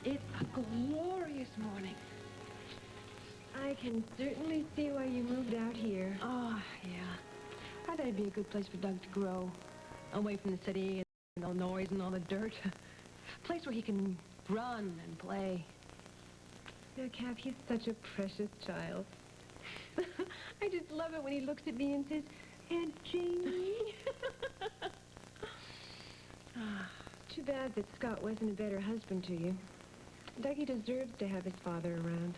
it's a glorious morning. I can certainly see why you moved out here. Oh, yeah. I thought it'd be a good place for Doug to grow. Away from the city and all the noise and all the dirt. A place where he can run and play. Now, Cap, he's such a precious child. I just love it when he looks at me and says, Aunt Jamie. Too bad that Scott wasn't a better husband to you. Dougie deserves to have his father around.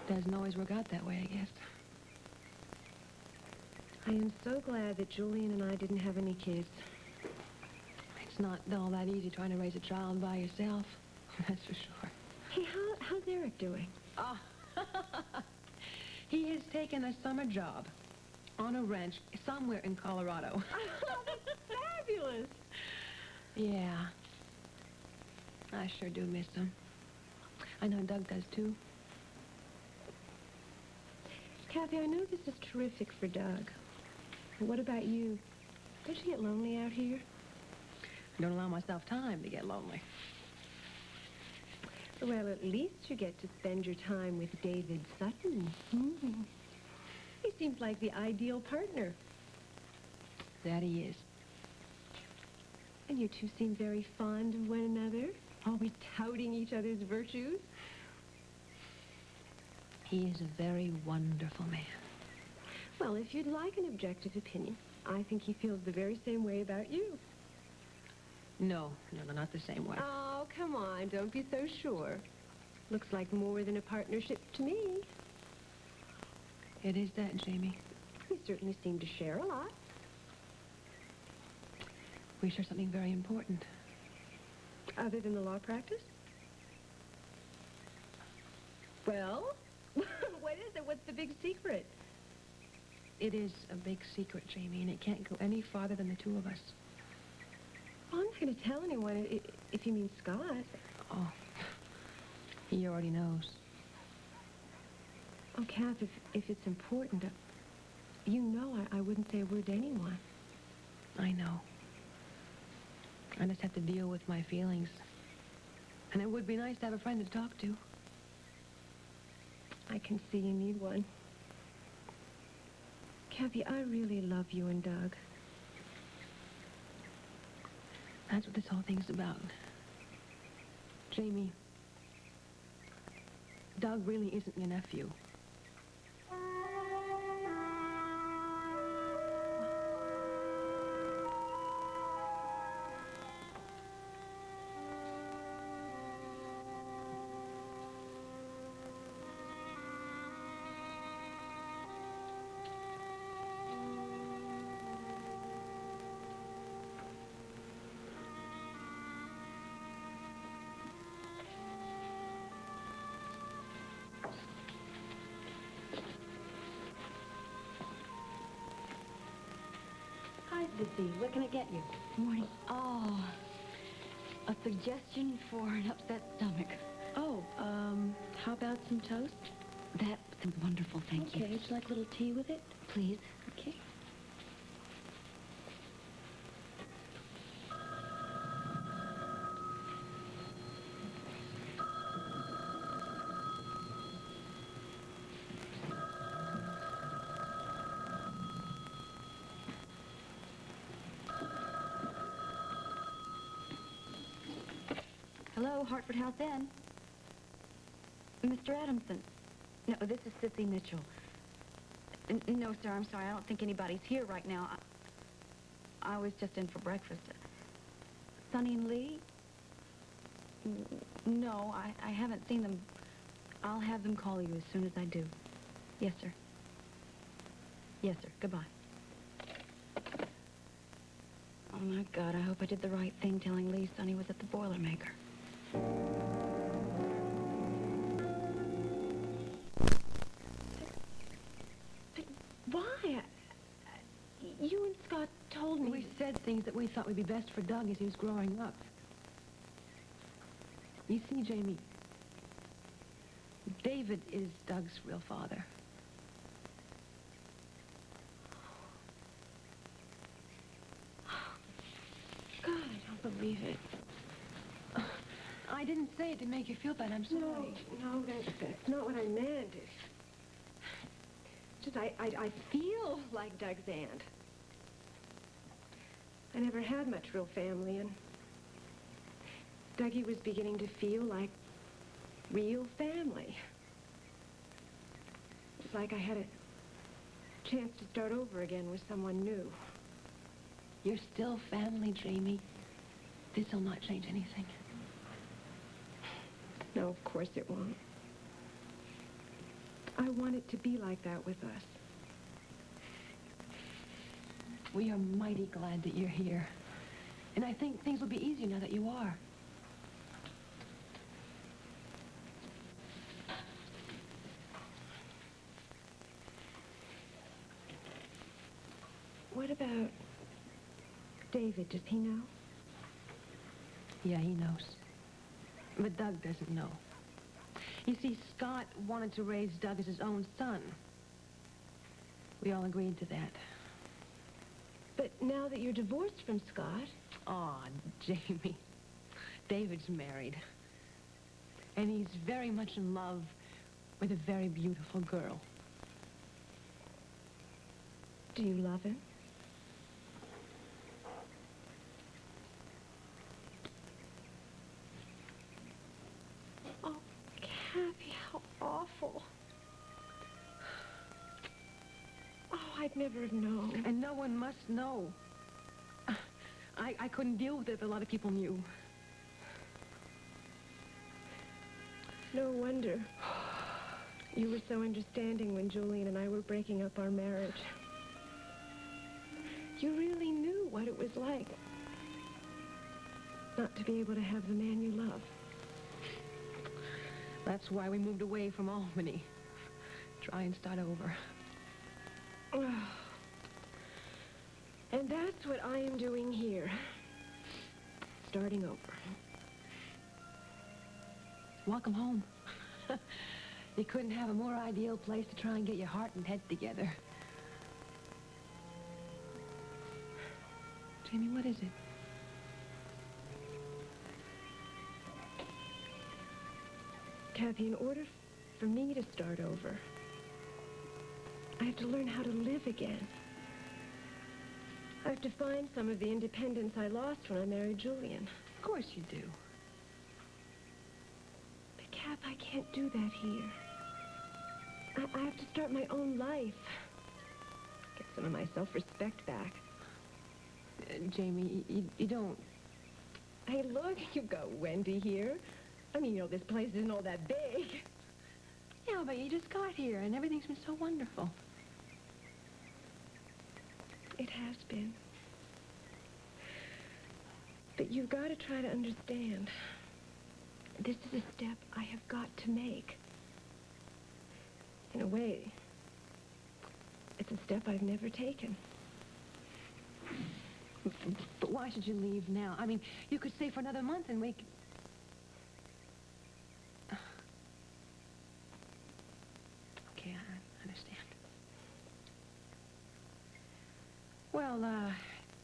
Doesn't always work out that way, I guess. I am so glad that Julian and I didn't have any kids. It's not all that easy trying to raise a child by yourself. That's for sure. Hey, how's Eric doing? Oh, he has taken a summer job on a ranch somewhere in Colorado. Oh, that's fabulous. Yeah. I sure do miss him. I know Doug does, too. Kathy, I know this is terrific for Doug. But what about you? Don't you get lonely out here? I don't allow myself time to get lonely. Well, at least you get to spend your time with David Sutton. He seems like the ideal partner. That he is. And you two seem very fond of one another, always touting each other's virtues. He is a very wonderful man. Well, if you'd like an objective opinion, I think he feels the very same way about you. No, not the same way. Oh, come on, don't be so sure. Looks like more than a partnership to me. It is that, Jamie. We certainly seem to share a lot. We share something very important. Other than the law practice? Well, what is it? What's the big secret? It is a big secret, Jamie, and it can't go any farther than the two of us. Well, I'm not going to tell anyone if you mean Scott. Oh, he already knows. Oh, Kath, if it's important, you know I wouldn't say a word to anyone. I know. I just have to deal with my feelings. And it would be nice to have a friend to talk to. I can see you need one. Kathy, I really love you and Doug. That's what this whole thing's about. Jamie, Doug really isn't your nephew. Hi, Cissy. What can I get you? Morning. Oh, a suggestion for an upset stomach. Oh, how about some toast? That's wonderful, thank you. Okay, would you like a little tea with it? Please. Okay. Hello, Hartford House Inn. Mr. Adamson. No, this is Cissy Mitchell. No, sir, I'm sorry. I don't think anybody's here right now. I was just in for breakfast. Sonny and Lee? No, I haven't seen them. I'll have them call you as soon as I do. Yes, sir. Yes, sir. Goodbye. Oh, my God, I hope I did the right thing telling Lee Sonny was at the Boilermaker. Why? You and Scott told me... We said things that we thought would be best for Doug as he was growing up. You see, Jamie, David is Doug's real father. God, I don't believe it. I didn't say it to make you feel bad. I'm sorry. No, that's not what I meant. It's just I feel like Doug's aunt. I never had much real family, and Dougie was beginning to feel like real family. It's like I had a chance to start over again with someone new. You're still family, Jamie. This will not change anything. No, of course it won't. I want it to be like that with us. We are mighty glad that you're here. And I think things will be easier now that you are. What about David? Does he know? Yeah, he knows. But Doug doesn't know. You see, Scott wanted to raise Doug as his own son. We all agreed to that. But now that you're divorced from Scott... Aw, Jamie. David's married. And he's very much in love with a very beautiful girl. Do you love him? Oh, Kathy, how awful. Oh, I'd never have known. And no one must know. I couldn't deal with it if a lot of people knew. No wonder. You were so understanding when Julian and I were breaking up our marriage. You really knew what it was like not to be able to have the man you love. That's why we moved away from Albany. Try and start over. And that's what I am doing here. Starting over. Welcome home. You couldn't have a more ideal place to try and get your heart and head together. Jamie, what is it? Kathy, in order for me to start over, I have to learn how to live again. I have to find some of the independence I lost when I married Julian. Of course you do. But, Kath, I can't do that here. I have to start my own life. Get some of my self-respect back. Jamie, you don't... Hey, look, you've got Wendy here. I mean, you know, this place isn't all that big. Yeah, but you just got here, and everything's been so wonderful. It has been. But you've got to try to understand. This is a step I have got to make. In a way, it's a step I've never taken. But why should you leave now? I mean, you could stay for another month and we could... Okay, I understand. Well,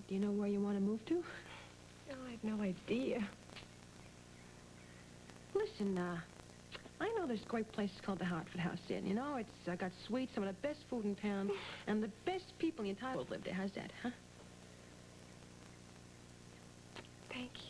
do you know where you want to move to? Oh, I have no idea. Listen, I know there's great places called the Hartford House Inn. You know, it's got sweets, some of the best food in town, and the best people in the entire world live there. How's that, huh? Thank you.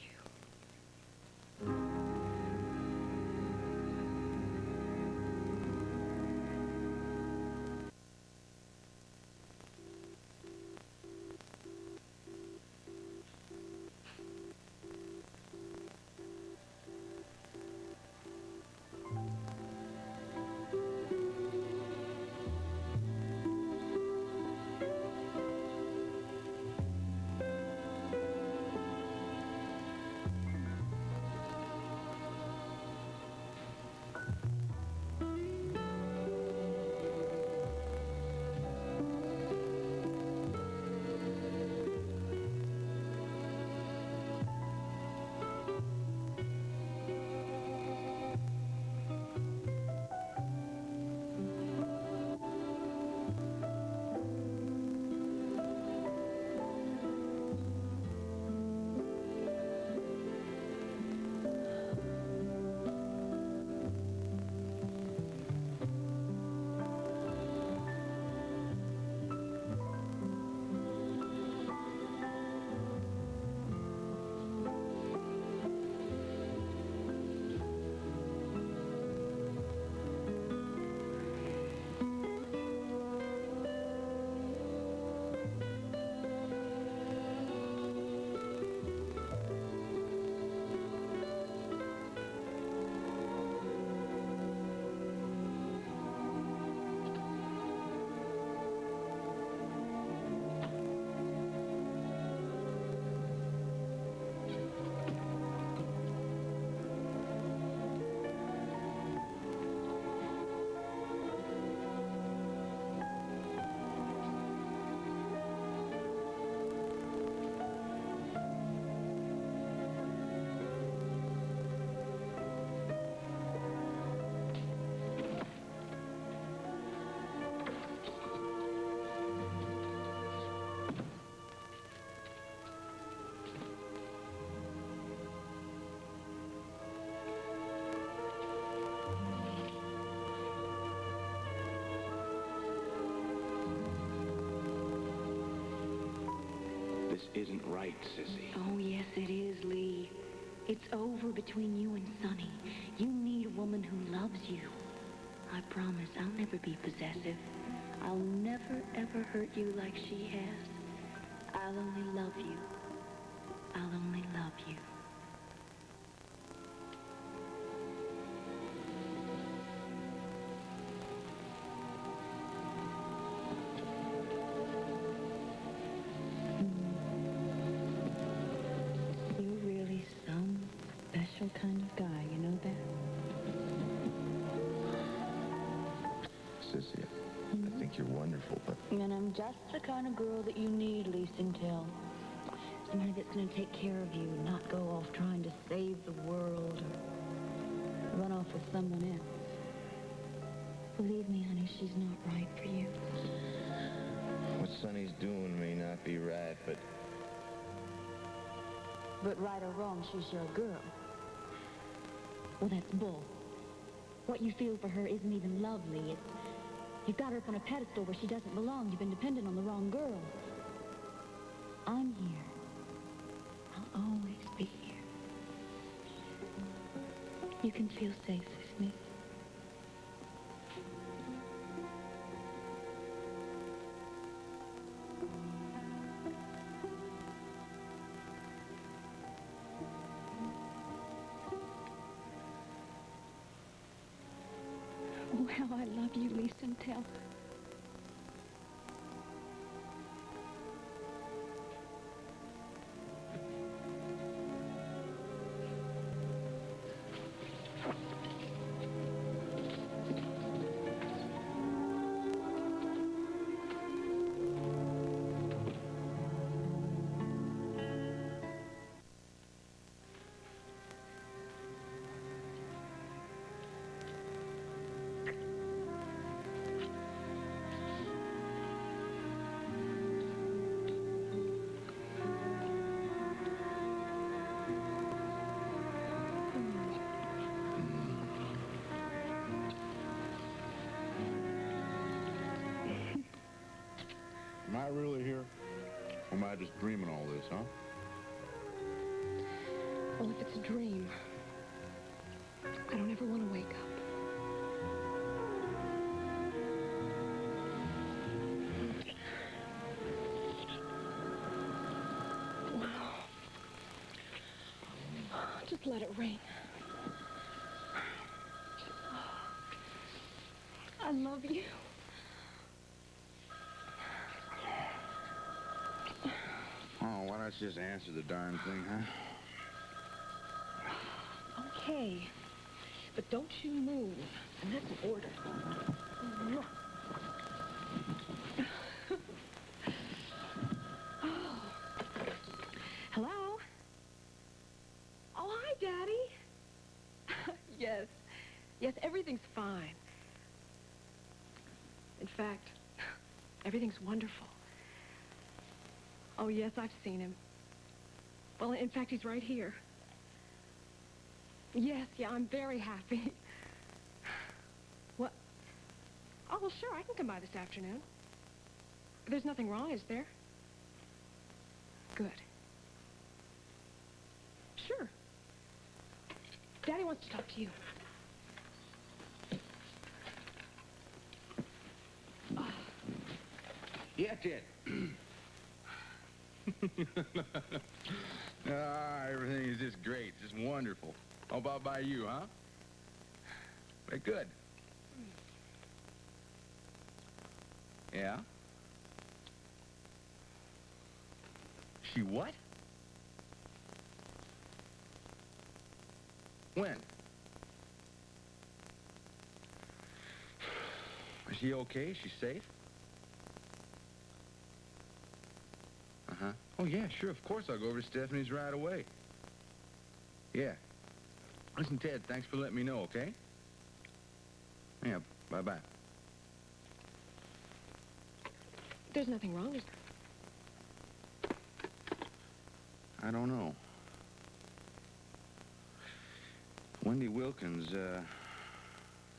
This isn't right, Cissy. Oh, yes, it is, Lee. It's over between you and Sonny. You need a woman who loves you. I promise I'll never be possessive. I'll never, ever hurt you like she has. I'll only love you. I'll only love you. You're really some special kind of guy, you know that? Cissy, I think you're wonderful, but And I'm just the kind of girl that you need, Lee Sintel. Somebody that's going to take care of you, not go off trying to save the world or run off with someone else. Believe me, honey, she's not right for you. what Sonny's doing may not be right, but But right or wrong, she's your girl. Well, that's bull. What you feel for her isn't even lovely. You've got her up on a pedestal where she doesn't belong. You've been dependent on the wrong girl. I'm here. I'll always be here. You can feel safe with me. Oh, how I love you, Lee Sintel. Am I really here? Or am I just dreaming all this, huh? Well, if it's a dream, I don't ever want to wake up. Wow. Just let it rain. I love you. Oh, why don't you just answer the darn thing, huh? Okay. But don't you move. And that's an order. Oh. Hello? Oh, hi, Daddy. Yes. Yes, everything's fine. In fact, everything's wonderful. Oh, yes, I've seen him. Well, in fact, he's right here. Yes, yeah, I'm very happy. What? Oh, well, sure, I can come by this afternoon. There's nothing wrong, is there? Good. Sure. Daddy wants to talk to you. Yeah, Ted. Everything is just great, just wonderful. How about by you, huh? Very good. Yeah? She what? When? Is she okay? Is she safe? Uh-huh. Oh, yeah, sure. Of course I'll go over to Stephanie's right away. Yeah. Listen, Ted, thanks for letting me know, okay? Yeah, bye-bye. There's nothing wrong, is there? I don't know. Wendy Wilkins,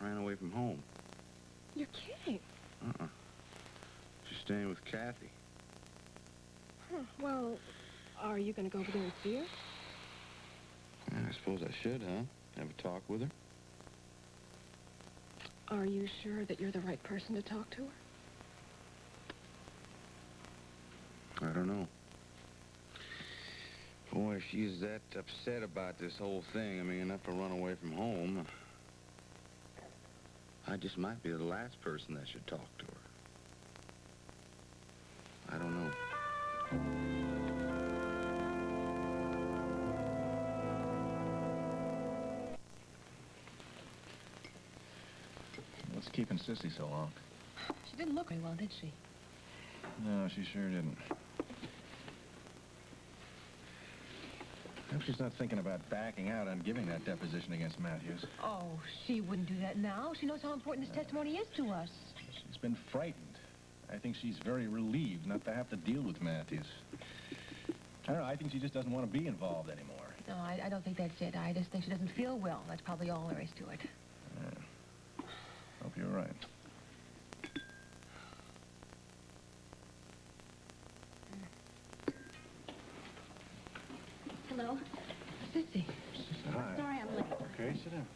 ran away from home. You're kidding. Uh-uh. She's staying with Kathy. Well, are you going to go over there and see her? I suppose I should, huh? Have a talk with her? Are you sure that you're the right person to talk to her? I don't know. Boy, if she's that upset about this whole thing, I mean, enough to run away from home, I just might be the last person that should talk to her. I don't know. What's keeping Cissy so long? She didn't look very well, did she? No, she sure didn't. I hope she's not thinking about backing out on giving that deposition against Matthews. Oh, she wouldn't do that now. She knows how important this testimony is to us. She's been frightened. I think she's very relieved not to have to deal with Matthews. I don't know, I think she just doesn't want to be involved anymore. No, I don't think that's it. I just think she doesn't feel well. That's probably all there is to it. Yeah. Hope you're right. Hello? Cissy. Hi. Sorry I'm late. Okay, sit down.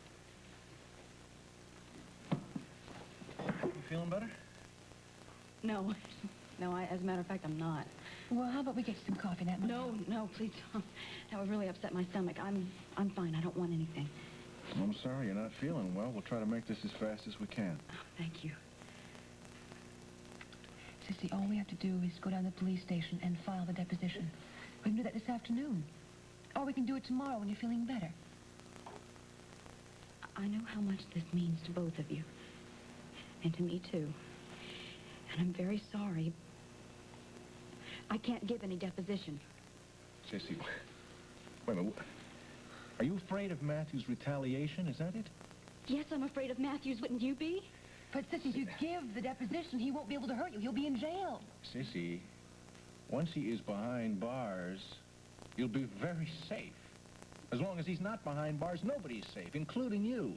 You feeling better? No. No, as a matter of fact, I'm not. Well, how about we get some coffee? That might help. No, please don't. That would really upset my stomach. I'm fine. I don't want anything. I'm sorry you're not feeling well. We'll try to make this as fast as we can. Oh, thank you. Cissy, all we have to do is go down to the police station and file the deposition. We can do that this afternoon. Or we can do it tomorrow when you're feeling better. I know how much this means to both of you. And to me, too. And I'm very sorry. I can't give any deposition. Cissy, wait a minute. Are you afraid of Matthew's retaliation? Is that it? Yes, I'm afraid of Matthews. Wouldn't you be? But, Cissy, if you give the deposition, he won't be able to hurt you. He'll be in jail. Cissy, once he is behind bars, you'll be very safe. As long as he's not behind bars, nobody's safe, including you.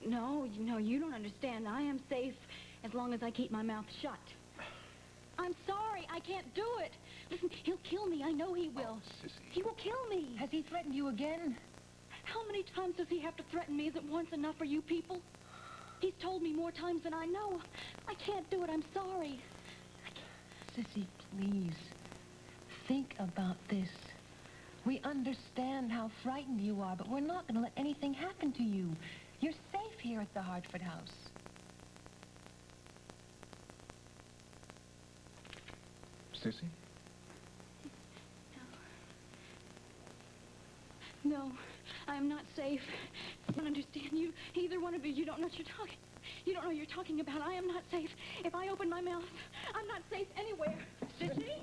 No, you don't understand. I am safe as long as I keep my mouth shut. I'm sorry. I can't do it. Listen, he'll kill me. I know he will. Oh, Cissy. He will kill me. Has he threatened you again? How many times does he have to threaten me? Is it once enough for you people? He's told me more times than I know. I can't do it. I'm sorry. Cissy, please. Think about this. We understand how frightened you are, but we're not going to let anything happen to you. You're safe here at the Hartford house. Cissy? No, I'm not safe. I don't understand you. Either one of you, you don't know what you're talking. You don't know what you're talking about. I am not safe. If I open my mouth, I'm not safe anywhere. Cissy?